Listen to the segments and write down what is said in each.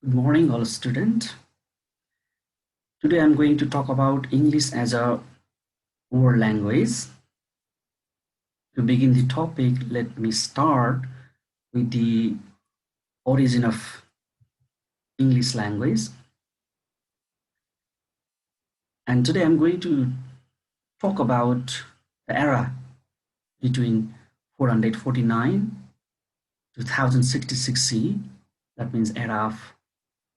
Good morning, all students. Today I'm going to talk about English as a world language. To begin the topic, let me start with the origin of English language. And today I'm going to talk about the era between 449 to 1066 CE. That means era of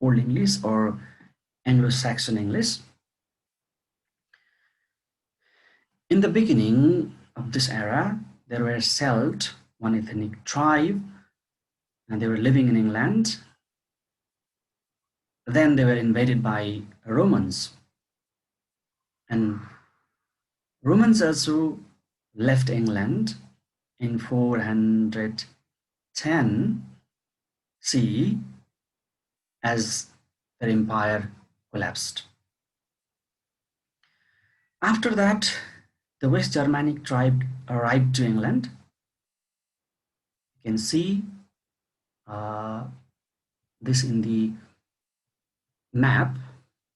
Old English or Anglo-Saxon English. In the beginning of this era, there were Celt, one ethnic tribe, and they were living in England. Then they were invaded by Romans, and Romans also left England in 410 CE as their empire collapsed. After that, the West Germanic tribe arrived to England. You can see this in the map.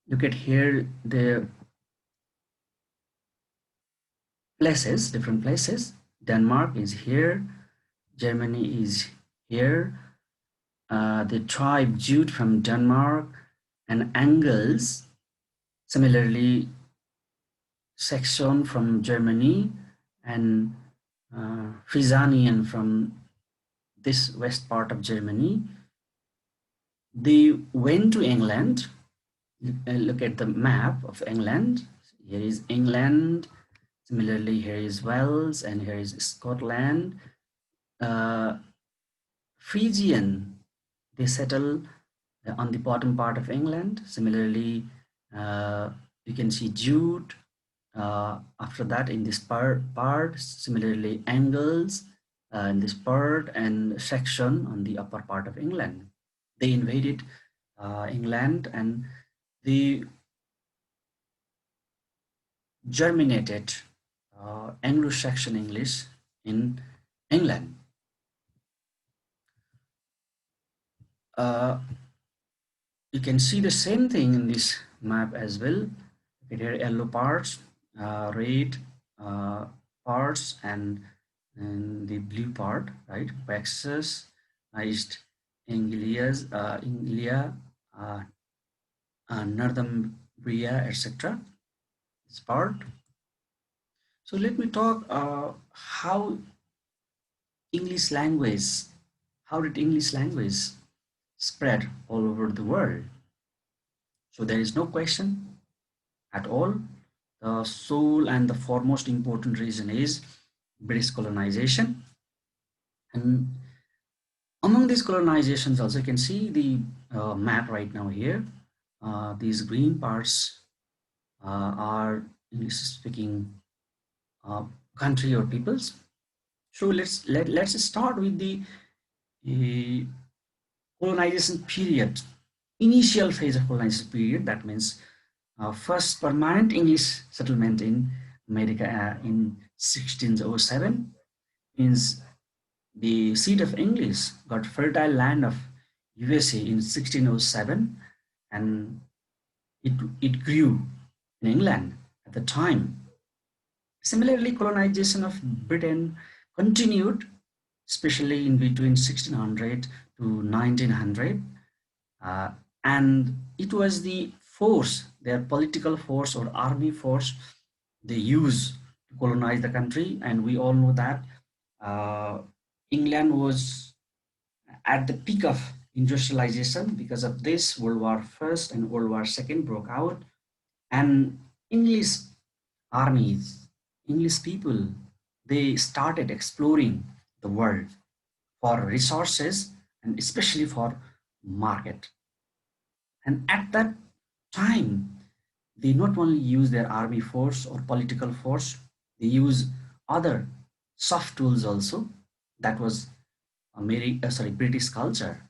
Look at here the places, different places. Denmark is here, Germany is here. The tribe Jude from Denmark and Angles, similarly Saxon from Germany and Frisanian from this west part of Germany. They went to England. Look at the map of England. Here is England. Similarly, here is Wales and here is Scotland. Frisian, they settle on the bottom part of England. Similarly, you can see Jude after that in this part. Similarly, Angles in this part, and Saxon on the upper part of England. They invaded England and they germinated Anglo-Saxon English in England. You can see the same thing in this map as well. Here yellow parts, red parts, and the blue part, right? Texas, East Anglia, Northumbria, etc. This part. So let me talk how English language, how did English language spread all over the world? So there is no question at all. The sole and the foremost important reason is British colonization. And among these colonizations also you can see the map right now here. These green parts are English speaking country or peoples. So let's start with the colonization period, initial phase of colonization period. That means first permanent English settlement in America in 1607 means the seat of English got fertile land of USA in 1607, and it grew in England at the time. Similarly, colonization of Britain continued, especially in between 1600 to 1900, and it was the force, their political force or army force, they use to colonize the country. And we all know that England was at the peak of industrialization. Because of this, World War First and World War Second broke out, and English armies, English people, they started exploring the world for resources and especially for market. And at that time, they not only use their army force or political force, they use other soft tools also. That was British culture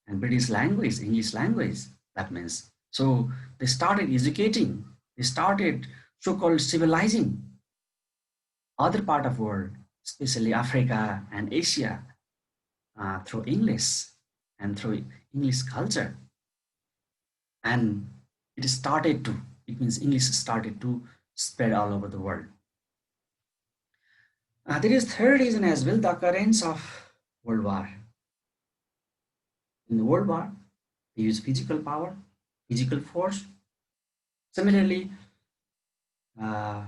and British language, English language. That means, so they started educating, they started so-called civilizing other part of world, especially Africa and Asia, through English and through English culture. and it started to, it means English started to spread all over the world. There is third reason as well, the occurrence of World War. In the World War, they use physical power, physical force. Similarly, uh,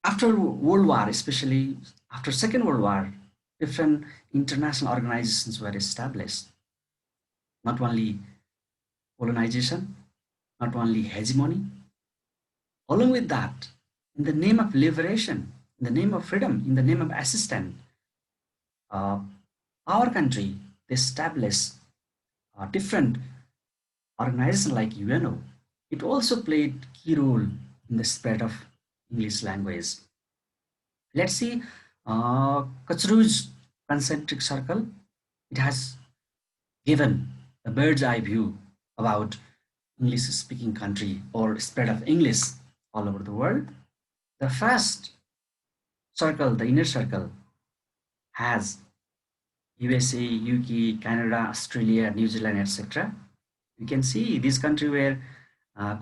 after World War, especially after Second World War, different international organizations were established. Not only colonization, not only hegemony, along with that, in the name of liberation, in the name of freedom, in the name of assistance, uh, our country they established different organizations like UNO. It also played key role in the spread of English language. Let's see, Kachru's concentric circle. It has given a bird's eye view about English speaking country or spread of English all over the world. The first circle, the inner circle, has USA, UK, Canada, Australia, New Zealand, etc. You can see this country were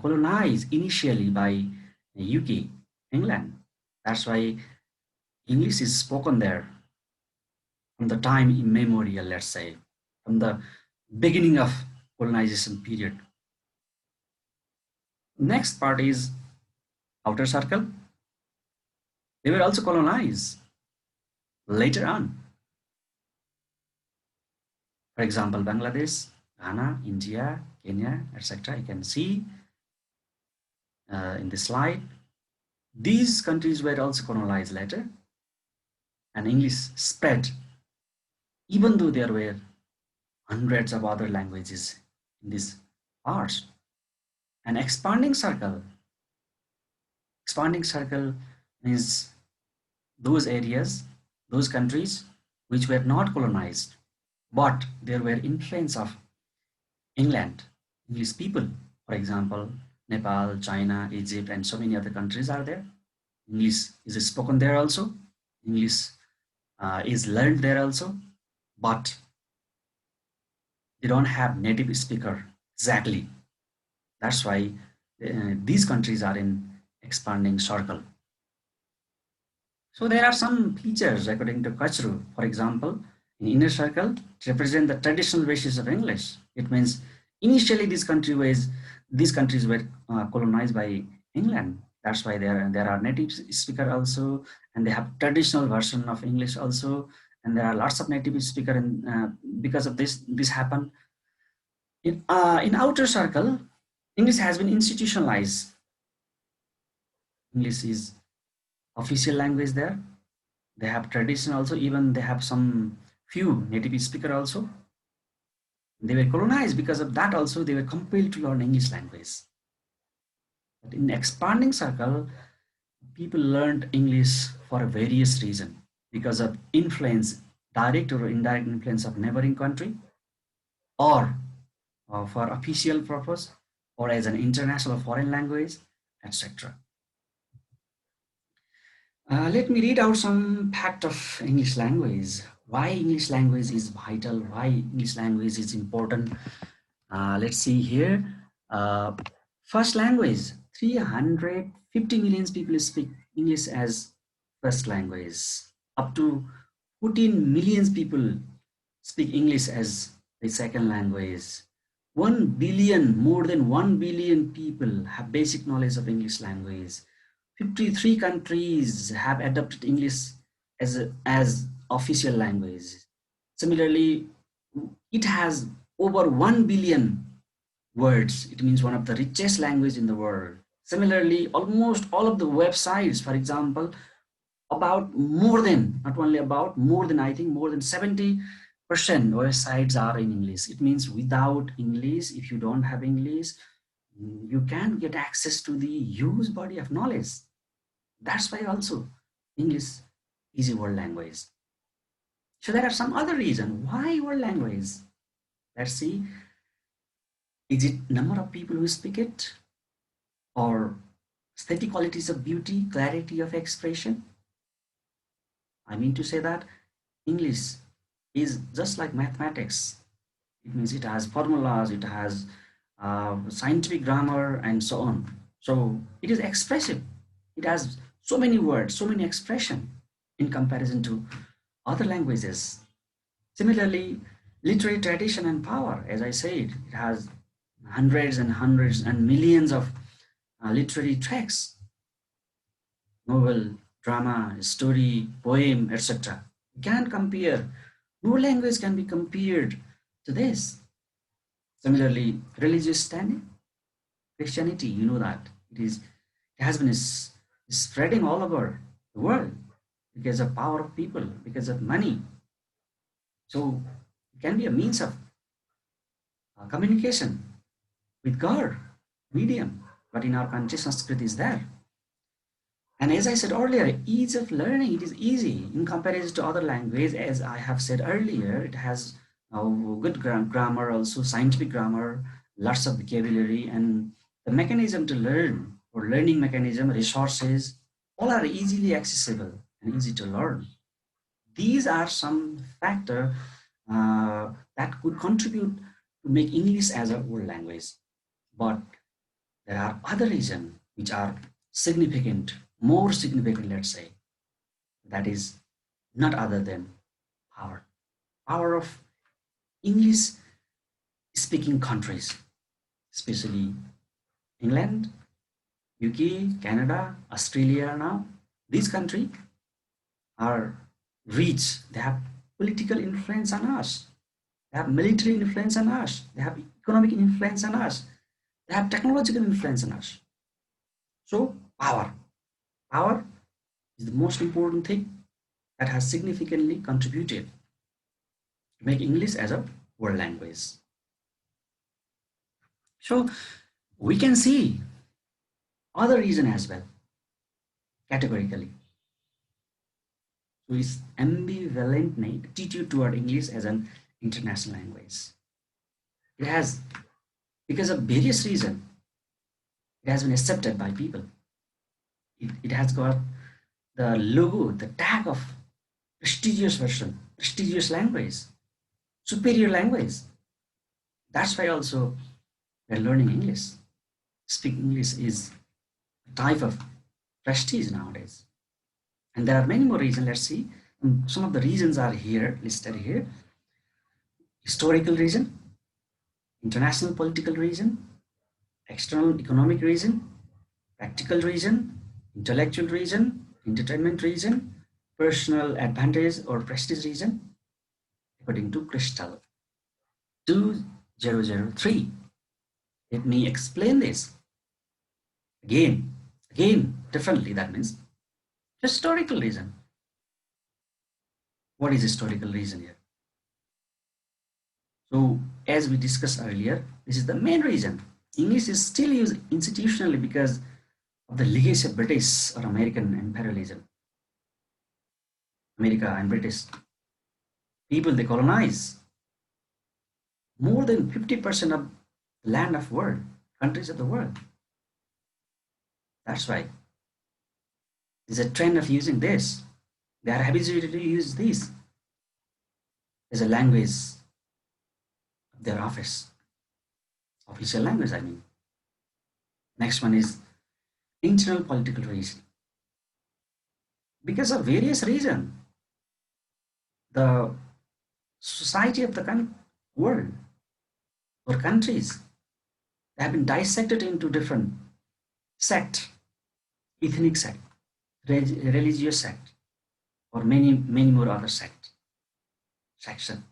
colonized initially by UK, England. That's why English is spoken there from the time immemorial, let's say, from the beginning of colonization period. Next part is outer circle. They were also colonized later on. For example, Bangladesh, Ghana, India, Kenya, etc. You can see in the slide. These countries were also colonized later, and English spread, even though there were hundreds of other languages in these parts. An expanding circle means those areas, those countries which were not colonized, but there were influence of England, English people. For example, Nepal, China, Egypt, and so many other countries are there. English is spoken there also. English is learned there also, but they don't have native speaker exactly. That's why these countries are in expanding circle. So there are some features according to Kachru. For example, in inner circle represent the traditional basis of English. It means initially these countries were colonized by England. That's why there are native speaker also, and they have traditional version of English also, and there are lots of native speaker. And because of this happened in outer circle. English has been institutionalized. English is official language there. They have tradition also, even they have some few native speaker also. They were colonized because of that also, they were compelled to learn English language. But in expanding circle, people learned English for various reasons because of influence, direct or indirect influence of neighboring country, or for official purpose, or as an international foreign language, etc. Let me read out some fact of English language. Why English language is vital, why English language is important. Let's see here. Uh, First language, 350 million people speak English as first language. Up to 14 million people speak English as the second language. 1 billion, more than 1 billion people have basic knowledge of English language. 53 countries have adopted English as official language. Similarly, it has over 1 billion words. It means one of the richest language in the world. Similarly, almost all of the websites, for example, about more than, not only about, more than, I think more than 70% websites are in English. It means without English, if you don't have English, you can't get access to the huge body of knowledge. That's why also English is a world language. So there are some other reasons why world language. Let's see. Is it number of people who speak it, or aesthetic qualities of beauty, clarity of expression? I mean to say that English is just like mathematics. It means it has formulas, it has scientific grammar, and so on. So it is expressive. It has so many words, so many expression in comparison to other languages. Similarly, literary tradition and power, as I said, it has hundreds and hundreds and millions of literary tracks, novel, drama, story, poem, etc. You can't compare. No language can be compared to this. Similarly, religious standing, Christianity, you know that it has been spreading all over the world because of power of people, because of money. So it can be a means of communication with God, medium. But in our country, Sanskrit is there. And as I said earlier, ease of learning, it is easy in comparison to other language. As I have said earlier, it has good grammar, also scientific grammar, lots of vocabulary, and the mechanism to learn or learning mechanism, resources, all are easily accessible and easy to learn. These are some factor that could contribute to make English as a world language. But there are other reasons which are significant, more significant, let's say, that is not other than power. Power of English speaking countries, especially England, UK, Canada, Australia now. These countries are rich. They have political influence on us. They have military influence on us. They have economic influence on us. They have technological influence on us. So power. Power is the most important thing that has significantly contributed to make English as a world language. So we can see other reason as well categorically. So it's ambivalent attitude toward English as an international language. It has, because of various reasons, it has been accepted by people. It has got the logo, the tag of prestigious version, prestigious language, superior language. That's why also we're learning English. Speaking English is a type of prestige nowadays. And there are many more reasons. Let's see. Some of the reasons are here, listed here. Historical reason, international political reason, external economic reason, practical reason, intellectual reason, entertainment reason, personal advantage or prestige reason, according to Crystal 2003. Let me explain this again, differently. That means historical reason. What is historical reason here? So, as we discussed earlier, this is the main reason. English is still used institutionally because of the legacy of British or American imperialism. America and British people, they colonize more than 50% of the land of world, countries of the world. That's why there's a trend of using this. They are habituated to use this as a language of their office, official language, I mean. Next one is internal political reason. Because of various reasons, the society of the world or countries have been dissected into different sects, ethnic sect, religious sect, or many more other section.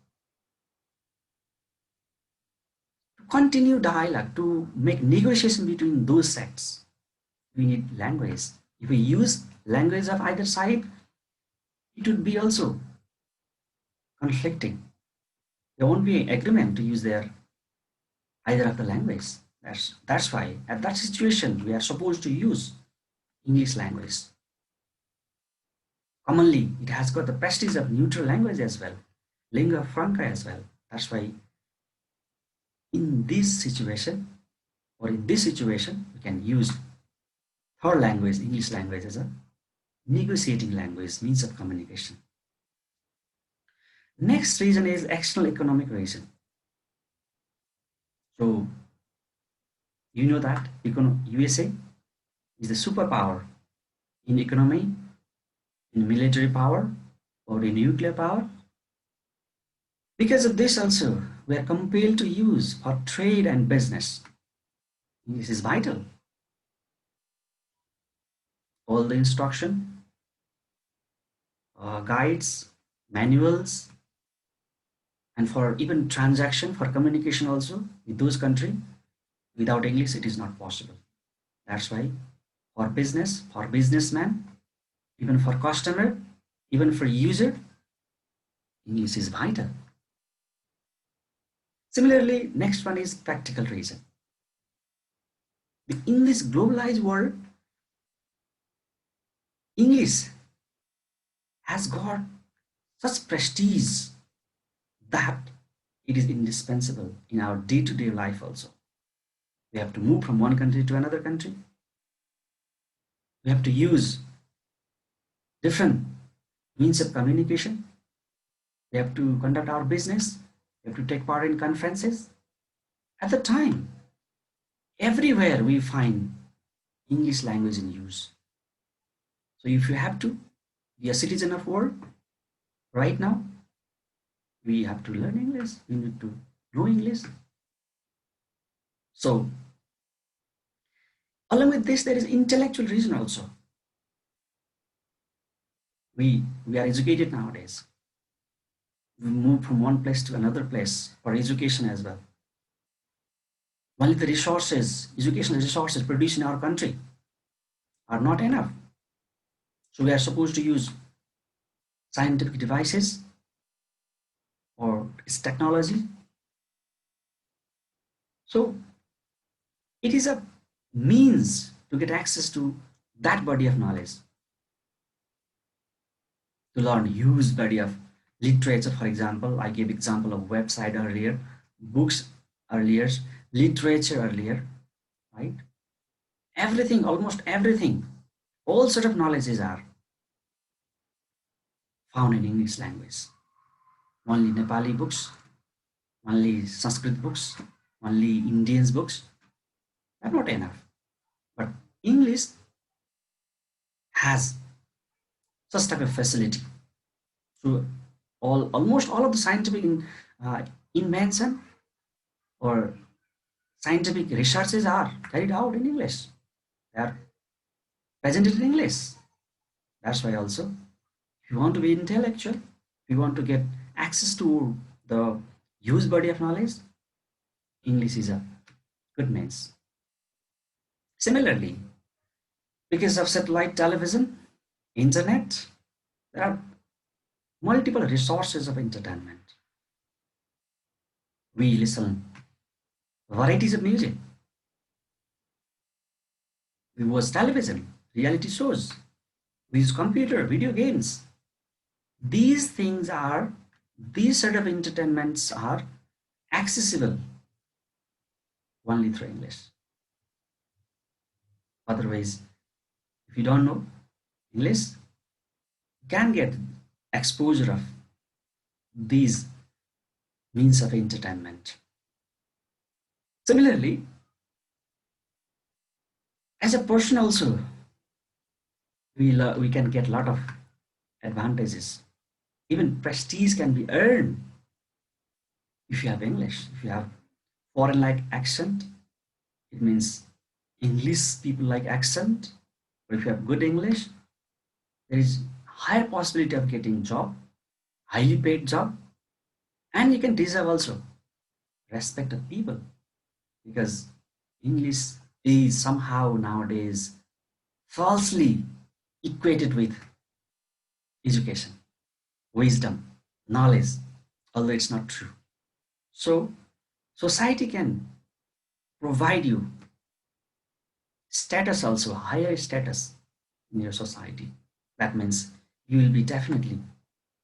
To continue dialogue, to make negotiation between those sects, we need language. If we use language of either side, it would be also conflicting. There won't be agreement to use their either of the language. That's why at that situation we are supposed to use English language. Commonly, it has got the prestige of neutral language as well, lingua franca as well. That's why in this situation we can use third language, English language, as a negotiating language, means of communication. Next reason is external economic reason. So You know that USA is the superpower in economy, in military power, or in nuclear power. Because of this also, we are compelled to use for trade and business. This is vital. All the instruction, guides, manuals, and for even transaction, for communication also with those country, without English, it is not possible. That's why for business, for businessman, even for customer, even for user, English is vital. Similarly, next one is practical reason. In this globalized world, English has got such prestige that it is indispensable in our day-to-day life also. We have to move from one country to another country. We have to use different means of communication. We have to conduct our business. We have to take part in conferences. At the time, everywhere we find English language in use. So if you have to be a citizen of world right now, we have to learn English. We need to know English. So along with this, there is intellectual reason also. We are educated nowadays. We move from one place to another place for education as well. Only the resources, educational resources produced in our country are not enough. So we are supposed to use scientific devices or its technology. So it is a means to get access to that body of knowledge, to learn huge body of literature. For example, I gave example of website earlier, books earlier, literature earlier, right? Everything, almost everything, all sort of knowledges are found in English language. Only Nepali books, only Sanskrit books, only Indians books are not enough. But English has such type of facility. So almost all of the scientific uh, invention or scientific researches are carried out in English. They are presented in English. That's why also, if you want to be intellectual, if you want to get access to the huge body of knowledge, English is a good means. Similarly, because of satellite television, internet, there are multiple resources of entertainment. We listen varieties of music. We watch television, reality shows. We use computer, video games. These things are, these sort of entertainments are accessible only through English. Otherwise, if you don't know English, you can get exposure of these means of entertainment. Similarly, as a person also, we can get a lot of advantages. Even prestige can be earned if you have English. If you have foreign like accent, it means English people like accent. Or if you have good English, there is higher possibility of getting job, highly paid job, and you can deserve also respect of people, because English is somehow nowadays falsely equated with education, wisdom, knowledge, although it's not true. So society can provide you status also, higher status in your society. That means you will be definitely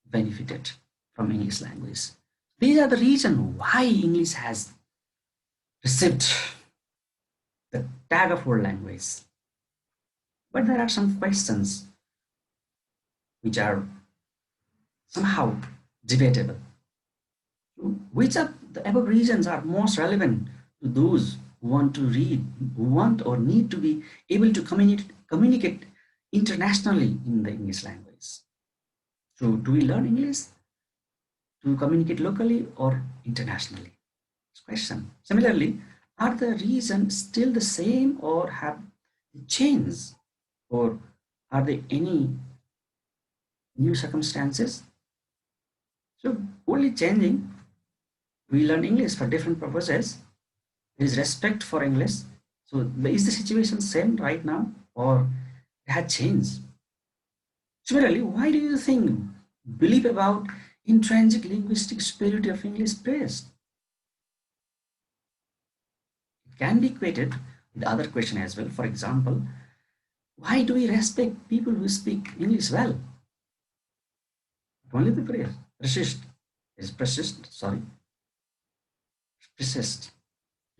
benefited from English language. These are the reason why English has received the tag of world language. But there are some questions which are somehow debatable. Which of the above reasons are most relevant to those who want to read, who want or need to be able to communicate internationally in the English language. So do we learn English to communicate locally or internationally? Question. Similarly, are the reasons still the same or have changed, or are there any new circumstances? So only changing. We learn English for different purposes. There is respect for English. So is the situation same right now or it had changed? Similarly, why do you think belief about intrinsic linguistic superiority of English praised? It can be equated with the other question as well. For example, why do we respect people who speak English well? Only the praise. Persist.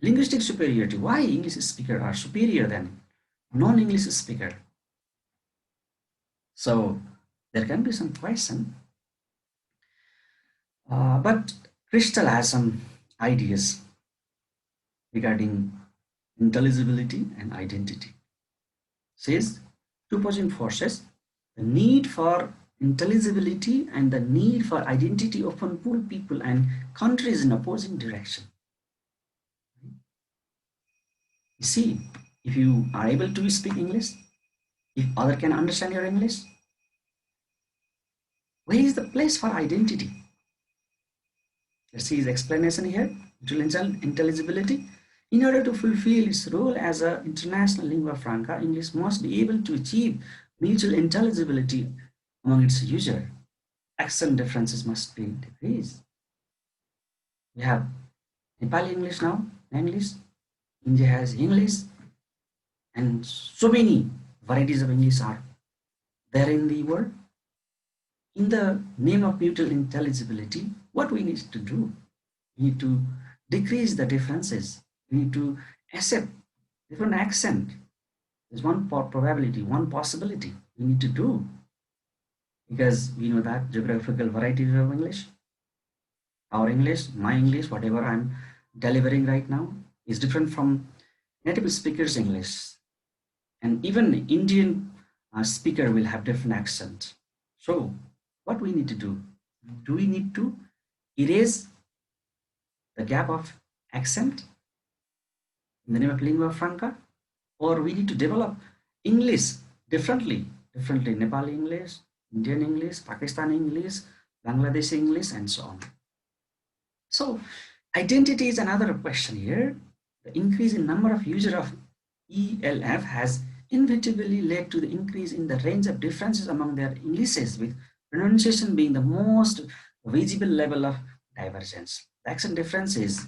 Linguistic superiority. Why English speakers are superior than non-English speaker? So there can be some question, but Crystal has some ideas regarding intelligibility and identity. Says two opposing forces, the need for intelligibility and the need for identity often pull people and countries in opposing direction. You see, if you are able to speak English, if other can understand your English, where is the place for identity? Let's see his explanation here. Intelligibility. In order to fulfill its role as an international lingua franca, English must be able to achieve mutual intelligibility among its users. Accent differences must be decreased. We have Nepali English now, English. India has English, and so many varieties of English are there in the world. In the name of mutual intelligibility, what we need to do? We need to decrease the differences. We need to accept different accent. There's one probability, one possibility we need to do, because we know that geographical varieties of English, our English, my English, whatever I'm delivering right now is different from native speakers' English. And even Indian speaker will have different accent. So what we need to do? Do we need to erase the gap of accent in the name of lingua franca, or we need to develop English differently Nepali English, Indian English, Pakistani English, Bangladeshi English, and so on. So identity is another question here. The increase in number of users of ELF has inevitably led to the increase in the range of differences among their Englishes, with pronunciation being the most visible level of divergence. The accent differences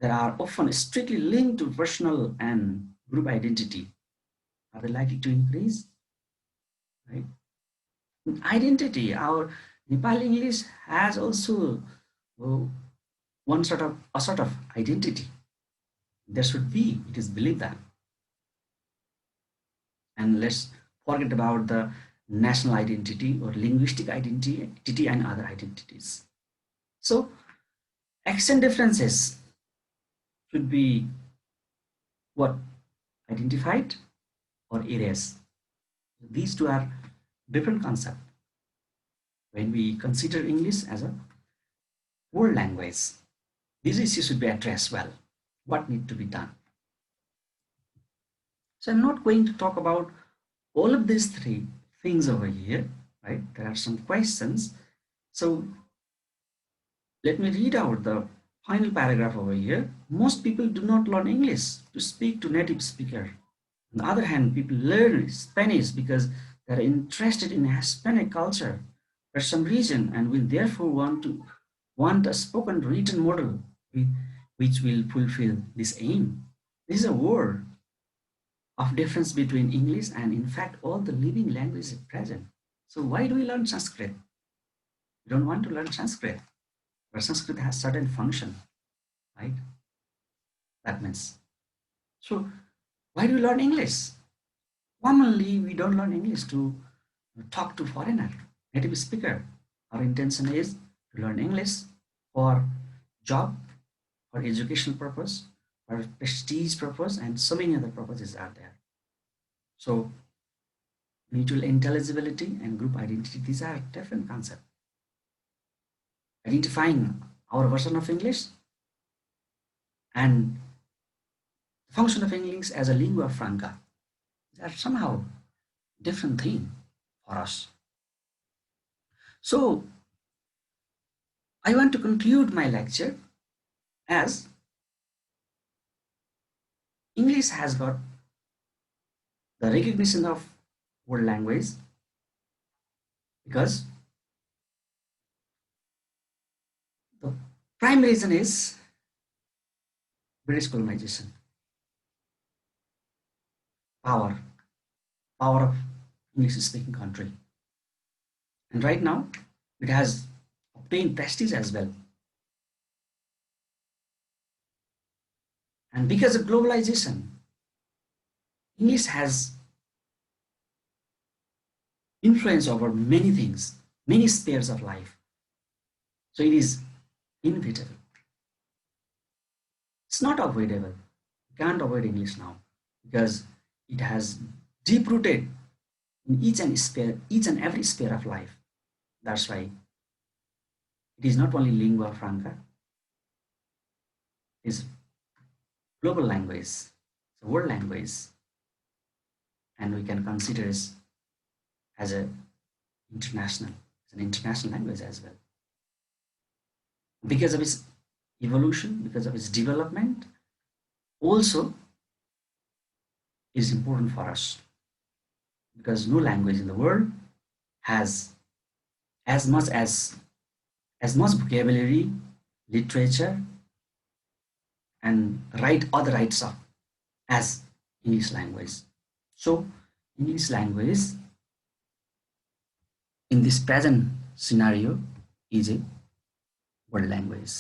that are often strictly linked to personal and group identity, are they likely to increase? Right? Identity, our Nepali English has also uh, a sort of identity. There should be, it is believed that. And let's forget about the national identity or linguistic identity and other identities. So accent differences should be what? Identified or erased. These two are different concepts when we consider English as a world language. These issues should be addressed well. What need to be done? So I'm not going to talk about all of these three things over here, right? There are some questions. So let me read out the final paragraph over here. Most people do not learn English to speak to native speaker. On the other hand, people learn Spanish because they're interested in Hispanic culture for some reason and will therefore want a spoken written model which will fulfill this aim. This is a word of difference between English and in fact all the living languages present. So why do we learn Sanskrit? We don't want to learn Sanskrit, but Sanskrit has certain function, right? That means. So why do we learn English? Commonly, we don't learn English to talk to foreigner, native speaker. Our intention is to learn English for job, for educational purpose, for prestige purpose, and so many other purposes are there. So mutual intelligibility and group identity, these are different concepts. Identifying our version of English and the function of English as a lingua franca, they are somehow different thing for us. So I want to conclude my lecture as English has got the recognition of world language because the prime reason is British colonization, power, power of English speaking country. And right now, it has obtained prestige as well. And because of globalization, English has influence over many things, many spheres of life. So it is inevitable. It's not avoidable. You can't avoid English now because it has deep rooted in each and every sphere of life. That's why it is not only lingua franca, it is global language, it's a world language, and we can consider it as a international, as an international language as well. Because of its evolution, because of its development, also is important for us because no language in the world has as much as much vocabulary, literature, and other rights of as English language. So English language in this present scenario is a world language.